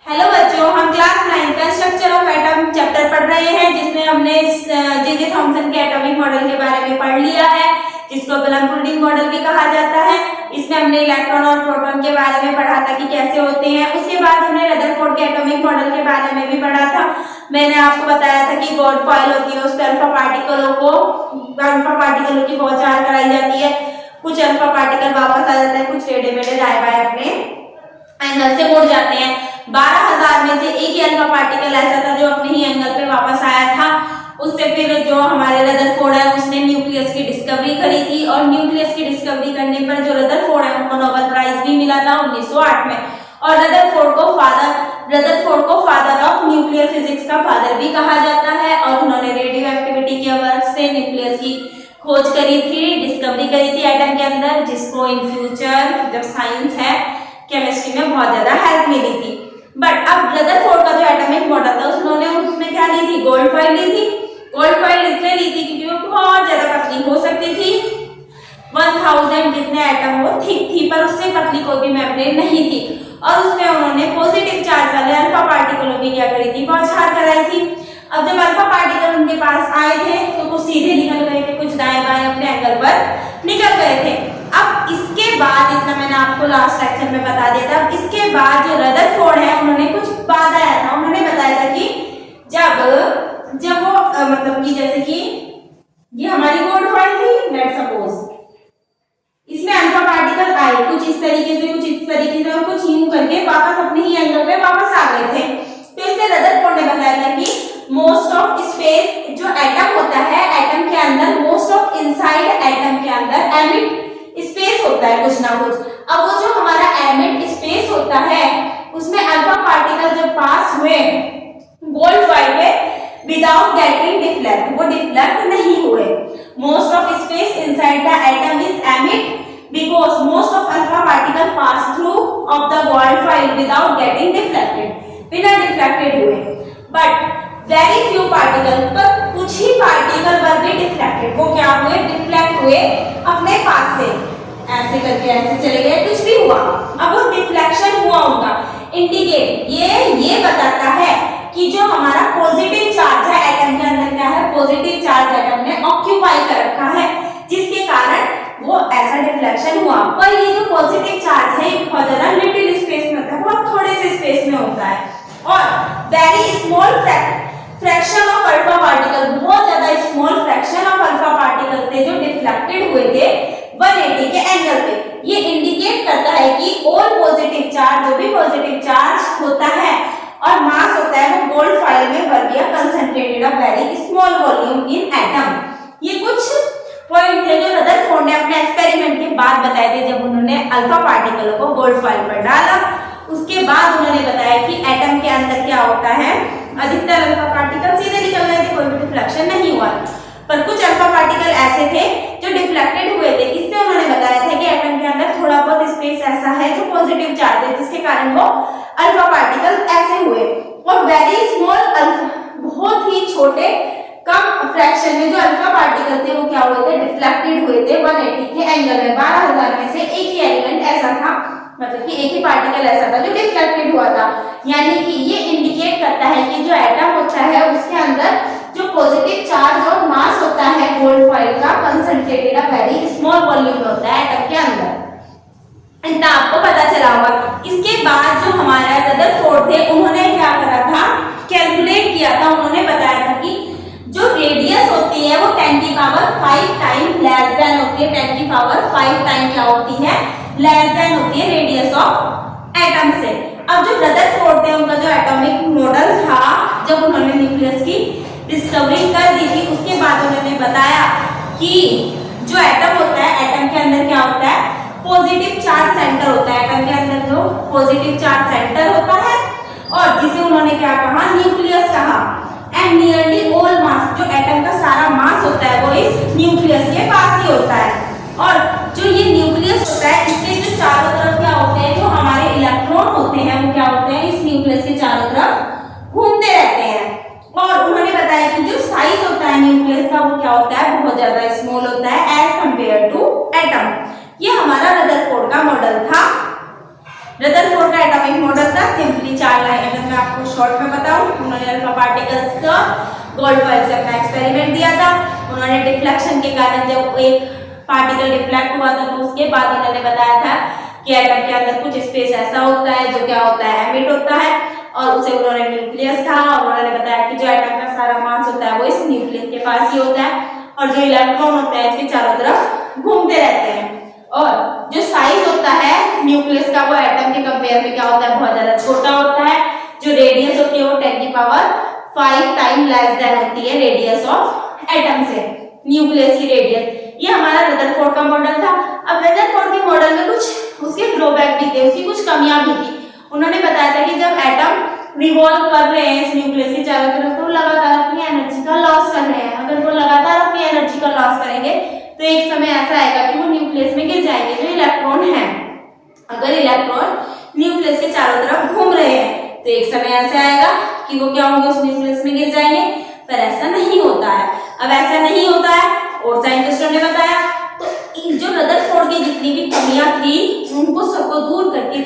Hello बच्चों, हम class 9 का स्ट्रक्चर ऑफ एटम चैप्टर पढ़ रहे हैं, जिसमें हमने जे थॉमसन के एटॉमिक मॉडल के बारे में पढ़ लिया है, जिसको ब्लैंक-पुडिंग मॉडल भी कहा जाता है। इसमें हमने इलेक्ट्रॉन और प्रोटॉन के बारे में पढ़ा था कि कैसे होते हैं। उसके बाद हमने रदरफोर्ड के एटॉमिक मॉडल के बारे में भी पढ़ा था। मैंने आपको बताया था कि गोल्ड फॉइल होती है, उस पर अल्फा पार्टिकलों की पहुंचार कराई जाती है। कुछ अल्फा पार्टिकल वापस आ जाते हैं, कुछ टेढ़े मेढ़े दाएं बाएं अपने एंगल से मुड़ जाते हैं। 12,000 में से एक ही अल्फा पार्टिकल ऐसा था जो अपने ही एंगल पे वापस आया था। उससे फिर जो हमारे रदरफोर्ड है उसने न्यूक्लियस की डिस्कवरी करी थी, और न्यूक्लियस की डिस्कवरी करने पर जो रदरफोर्ड है उनको नोबेल प्राइज भी मिला था 1908 में। और रदरफोर्ड को फादर ऑफ न्यूक्लियर फिजिक्स का फादर भी कहा जाता है, और उन्होंने रेडियो एक्टिविटी के वर्क से न्यूक्लियस की खोज करी थी, डिस्कवरी करी थी एटम के अंदर, जिसको इन फ्यूचर जब साइंस है केमिस्ट्री में बहुत ज्यादा हेल्प मिली थी। बट अब रदरफोर्ड का जो एटॉमिक मॉडल था उसमें क्या ली थी, गोल्ड फॉइल ली थी। गोल्ड फॉइल इसलिए ली थी क्योंकि वो बहुत ज्यादा पतली हो सकती थी। 1000 जितने एटम वो थिक थी, पर उससे पतली कोई भी मेम्ब्रेन नहीं थी। और उसमें उन्होंने पॉजिटिव चार्ज वाले अल्फा पार्टिकलों की क्या करी थी, बौछार कराई थी। अब जब अल्फा पार्टिकल उनके पास आए थे तो कुछ सीधे निकल गए थे, कुछ दाएं बाएं अपने एंगल पर निकल गए थे। अब इसके बाद, इतना मैंने आपको लास्ट लेक्चर में बता दिया था, इसके बाद जो रदरफोर्ड है उन्होंने कुछ बताया था। उन्होंने बताया था कि जब वो मतलब कि जैसे कि ये हमारी गोल्ड फॉइल थी, लेट्स सपोज इसमें अल्फा पार्टिकल आए कुछ इस तरीके से और कुछ यूं करके वापस अपने ही एंगल पे वापस आ गए थे। तो इससे रदरफोर्ड ने बताया था कि मोस्ट ऑफ स्पेस जो एटम होता है, एटम के अंदर मोस्ट ऑफ इनसाइड एटम के अंदर एमिट स्पेस होता है कुछ ना कुछ। अब वो जो हमारा एमिट स्पेस होता है उसमें अल्फा पार्टिकल जब पास हुए गोल्ड फॉइल पे विदाउट गेटिंग डिफ्लेक्ट, वो डिफ्लेक्ट नहीं हुए। Most of space inside the atom is emit because most of alpha particle pass through of the gold foil without getting deflected, बिना डिफ्लेक्टेड हुए। But very few particle, पर कुछ ही particle वर भी deflected, वो क्या हुए, डिफ्लेक्ट हुए अपने पास से, ऐसे करके ऐसे चले गए, कुछ भी हुआ। अब वो डिफ्लेक्शन हुआ उनका इंडिकेट ये बताता है कि जो हमारा पॉजिटिव चार्ज है एटम के अंदर, क्या है, पॉजिटिव चार्ज एटम ने ऑक्यूपाई कर रखा है, जिसके कारण वो ऐसा डिफ्लेक्शन हुआ। पर ये जो पॉजिटिव चार्ज है बहुत ज्यादा लिटिल स्पेस में होता है, बहुत थोड़े से स्पेस में होता है, और very small fraction of alpha particle, बहुत ज्यादा small fraction of alpha particle थे जो डिफ्लेक्टेड हुए थे 180 के एंगल पे। ये इंडिकेट करता है कि ऑल पॉजिटिव चार्ज, जो भी पॉजिटिव चार्ज होता है और मास होता है, वो गोल्ड फॉइल में were be concentrated of very small volume in atom. ये कुछ पॉइंट थे जो रदरफोर्ड ने अपने एक्सपेरिमेंट के बाद बताए थे, जब उन्होंने अल्फा पार्टिकलों को गोल्ड फॉइल पर डाला। उसके बाद उन्होंने बताया कि एटम के अंदर क्या होता है, अधिकतर अल्फा पार्टिकल सीधे निकल गए थे, कोई भी डिफ्लेक्शन नहीं हुआ, पर कुछ अल्फा पार्टिकल ऐसे थे जो डिफ्लेक्टेड हुए थे। इससे उन्होंने बताया था कि एटम के अंदर थोड़ा बहुत स्पेस ऐसा है जो पॉजिटिव चार्ज है, जिसके कारण वो अल्फा पार्टिकल ऐसे हुए। और वेरी स्मॉल अल्फा, बहुत ही छोटे कम फ्रैक्शन में जो अल्फा पार्टिकल थे वो क्या हुए थे, डिफ्लेक्टेड हुए थे 180 के एंगल में। 12,000 में से एक ही एलिमेंट ऐसा था, मतलब कि एक ही पार्टिकल ऐसा था जो डिफ्लेक्टेड हुआ था। यानी कि ये इंडिकेट करता है कि जो एटम होता है उसके अंदर जो पॉजिटिव चार्ज और मास होता है गोल्ड फॉइल का, concentrated a very small volume में होता है एटम के अंदर। इतना आपको पता चला होगा। इसके बाद जो हमारा रदरफोर्ड थे उन्होंने क्या करा था, कैलकुलेट किया था। उन्होंने बताया था कि जो रेडियस होती है वो 10 की पावर 5 टाइम लेस देन होती है। 10 की पावर 5 टाइम क्या होती है, लेस देन होती है रेडियस ऑफ एटम से। अब जो रदरफोर्ड थे उनका जो एटॉमिक मॉडल था, जब उन्होंने न्यूक्लियस की डिस्कवरी कर दी थी, उसके बाद उन्होंने बताया कि जो एटम होता है, एटम के अंदर क्या होता है, पॉजिटिव चार्ज सेंटर होता है। एटम के अंदर जो पॉजिटिव चार्ज सेंटर होता है, और जिसे उन्होंने क्या कहा, न्यूक्लियस कहा। एंड नियरली ऑल मास, जो एटम का सारा मास होता है वो इस न्यूक्लियस के पास ही होता है। और जो ये न्यूक्लियस होता है, इसके जो चारों तरफ क्या होते हैं, जो हमारे इलेक्ट्रॉन होते हैं वो क्या होते हैं, इस न्यूक्लियस के चारों तरफ घूमते रहते हैं। और उन्होंने बताया कि जो साइज होता है न्यूक्लियस का वो क्या होता है, बहुत ज्यादा स्मॉल होता है एज कंपेयर टू एटम। ये हमारा रदरफोर्ड का मॉडल था। रदरफोर्ड का एटॉमिक मॉडल था सिंपली 4 लाइन। अगर मैं आपको शॉर्ट में बताऊं, उन्होंने अल्फा पार्टिकल्स का गोल्डबर्ग से अपना एक्सपेरिमेंट दिया था। उन्होंने डिफ्लेक्शन के कारण जब एक पार्टिकल डिफ्लेक्ट हुआ था तो उसके बाद उन्होंने बताया था कि एटम के अंदर कुछ स्पेस ऐसा होता है जो क्या होता है, एमिट होता है, और उसे उन्होंने न्यूक्लियस कहा। और उन्होंने बताया कि जो एटम का सारा मास होता है वो इस न्यूक्लियस के पास ही होता है, और जो इलेक्ट्रॉन होते हैं इसके चारों तरफ घूमते रहते हैं। और जो साइज होता है न्यूक्लियस का वो एटम के कंपेयर में क्या होता है, बहुत ज्यादा छोटा होता है। जो रेडियस होती है वो 10 की पावर 5 टाइम लेस देन होती है रेडियस ऑफ एटम से, न्यूक्लियस की रेडियस। ये हमारा रदरफोर्ड का मॉडल था। अब रदरफोर्ड के मॉडल में कुछ उसके ड्रॉबैक भी थे, उसकी कुछ कमियां भी थी। उन्होंने बताया था कि जब एटम रिवॉल्व कर रहे हैं इस न्यूक्लियस के चारों तरफ तो लगातार अपनी एनर्जी का लॉस कर रहे हैं। अगर वो लगातार अपनी एनर्जी का लॉस करेंगे तो एक समय ऐसा आएगा कि वो न्यूक्लियस में गिर जाएंगे जो इलेक्ट्रॉन है। अगर इलेक्ट्रॉन न्यूक्लियस के चारों तरफ घूम रहे हैं तो एक समय ऐसा आएगा कि वो क्या होंगे, उस न्यूक्लियस में गिर जाएंगे, पर ऐसा नहीं होता है। अब ऐसा नहीं होता है और साइंटिस्टों ने बताया, तो जो रदरफोर्ड की जितनी भी कमियां थी उनको सबको दूर करके